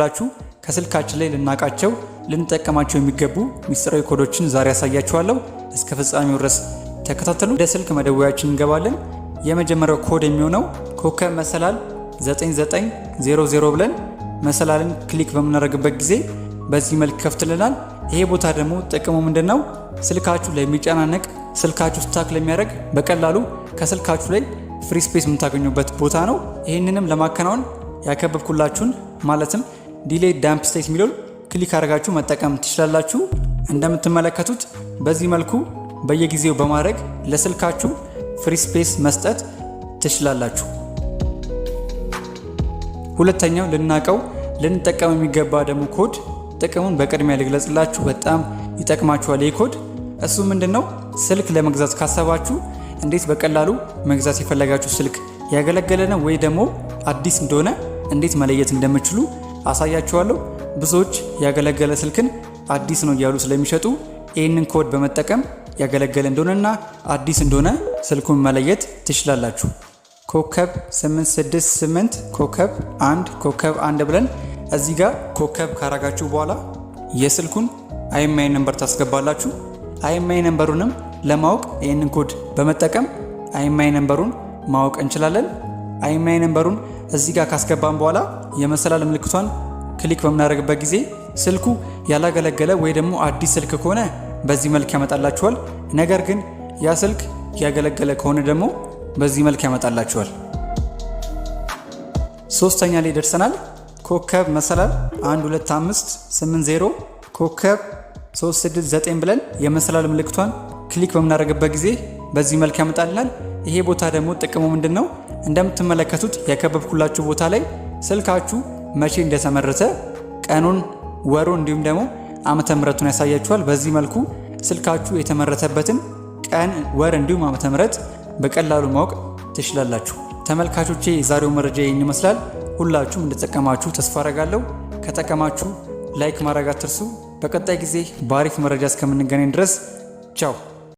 ላችሁ ከስልካችን ላይ ልናቃቸው ልንጠቀማቸው የሚገቡ ሚስጥራዊ ኮዶችን ዛሬ ያሳያችኋለሁ። እስከ ፍጻሜው ድረስ ተከታተሉ። ወደ ስልክ መደወያችን እንገባለን። የመጀመሪያው ኮድ የሚሆነው ኮከብ መሰላል 9900 ብለን መሰላልን ክሊክ በምናደርግበት ጊዜ በዚህ መልክ ከፍትልናል። ይሄ ቦታ ደግሞ ጥቅሙ ምንድነው? ስልካችሁ ላይ የሚጨናነቅ ስልካችሁ ስታክ ለሚያደርግ በቀላሉ ከስልካችሁ ላይ ፍሪ ስፔስ የምታገኙበት ቦታ ነው። ይህንንም ለማከናወን ያከበብኩላችሁን ማለትም ዲሌይ ዳምፕ ስቴት የሚለውን ክሊክ አድርጋችሁ መጠቀም ትችላላችሁ። እንደምትመለከቱት በዚህ መልኩ በየጊዜው በማድረግ ለስልካችሁ ፍሪ ስፔስ መስጠት ትችላላችሁ። ሁለተኛው ልናቀው ልንጠቀም የሚገባ ደግሞ ኮድ ጥቅሙን በቅድሚያ ልግለጽላችሁ። በጣም ይጠቅማችኋል ይህ ኮድ። እሱ ምንድነው? ስልክ ለመግዛት ካሰባችሁ እንዴት በቀላሉ መግዛት የፈለጋችሁ ስልክ ያገለገለ ነው ወይ ደግሞ አዲስ እንደሆነ እንዴት መለየት እንደምትችሉ አሳያችኋለሁ። ብዙዎች ያገለገለ ስልክን አዲስ ነው እያሉ ስለሚሸጡ ይህንን ኮድ በመጠቀም ያገለገለ እንደሆነና አዲስ እንደሆነ ስልኩን መለየት ትችላላችሁ። ኮከብ 868 ኮከብ 1 ብለን እዚህ ጋር ኮከብ ካረጋችሁ በኋላ የስልኩን IMEI ነምበር ታስገባላችሁ። IMEI ነምበሩንም ለማወቅ ይህንን ኮድ በመጠቀም IMEI ነምበሩን ማወቅ እንችላለን። IMEI ነምበሩን እዚህ ጋር ካስገባን በኋላ የመሰላል ምልክቷን ክሊክ በምናደርግበት ጊዜ ስልኩ ያላገለገለ ወይ ደግሞ አዲስ ስልክ ከሆነ በዚህ መልክ ያመጣላችኋል። ነገር ግን ያ ስልክ ያገለገለ ከሆነ ደግሞ በዚህ መልክ ያመጣላችኋል። ሶስተኛ ላይ ደርሰናል። ኮከብ መሰላል 12580 ኮከብ 369 ብለን የመሰላል ምልክቷን ክሊክ በምናደርግበት ጊዜ በዚህ መልክ ያመጣልናል። ይሄ ቦታ ደግሞ ጥቅሙ ምንድነው? እንደምትመለከቱት ያከበብኩላችሁ ቦታ ላይ ስልካችሁ መቼ እንደተመረተ ቀኑን፣ ወሩን እንዲሁም ደግሞ ዓመተ ምህረቱን ያሳያችኋል። በዚህ መልኩ ስልካችሁ የተመረተበትን ቀን፣ ወር እንዲሁም ዓመተ ምህረት በቀላሉ ማወቅ ትችላላችሁ። ተመልካቾቼ የዛሬው መረጃ ይህን ይመስላል። ሁላችሁም እንደተጠቀማችሁ ተስፋ አደርጋለሁ። ከጠቀማችሁ ላይክ ማድረግ አትርሱ። በቀጣይ ጊዜ በአሪፍ መረጃ እስከምንገናኝ ድረስ ቻው።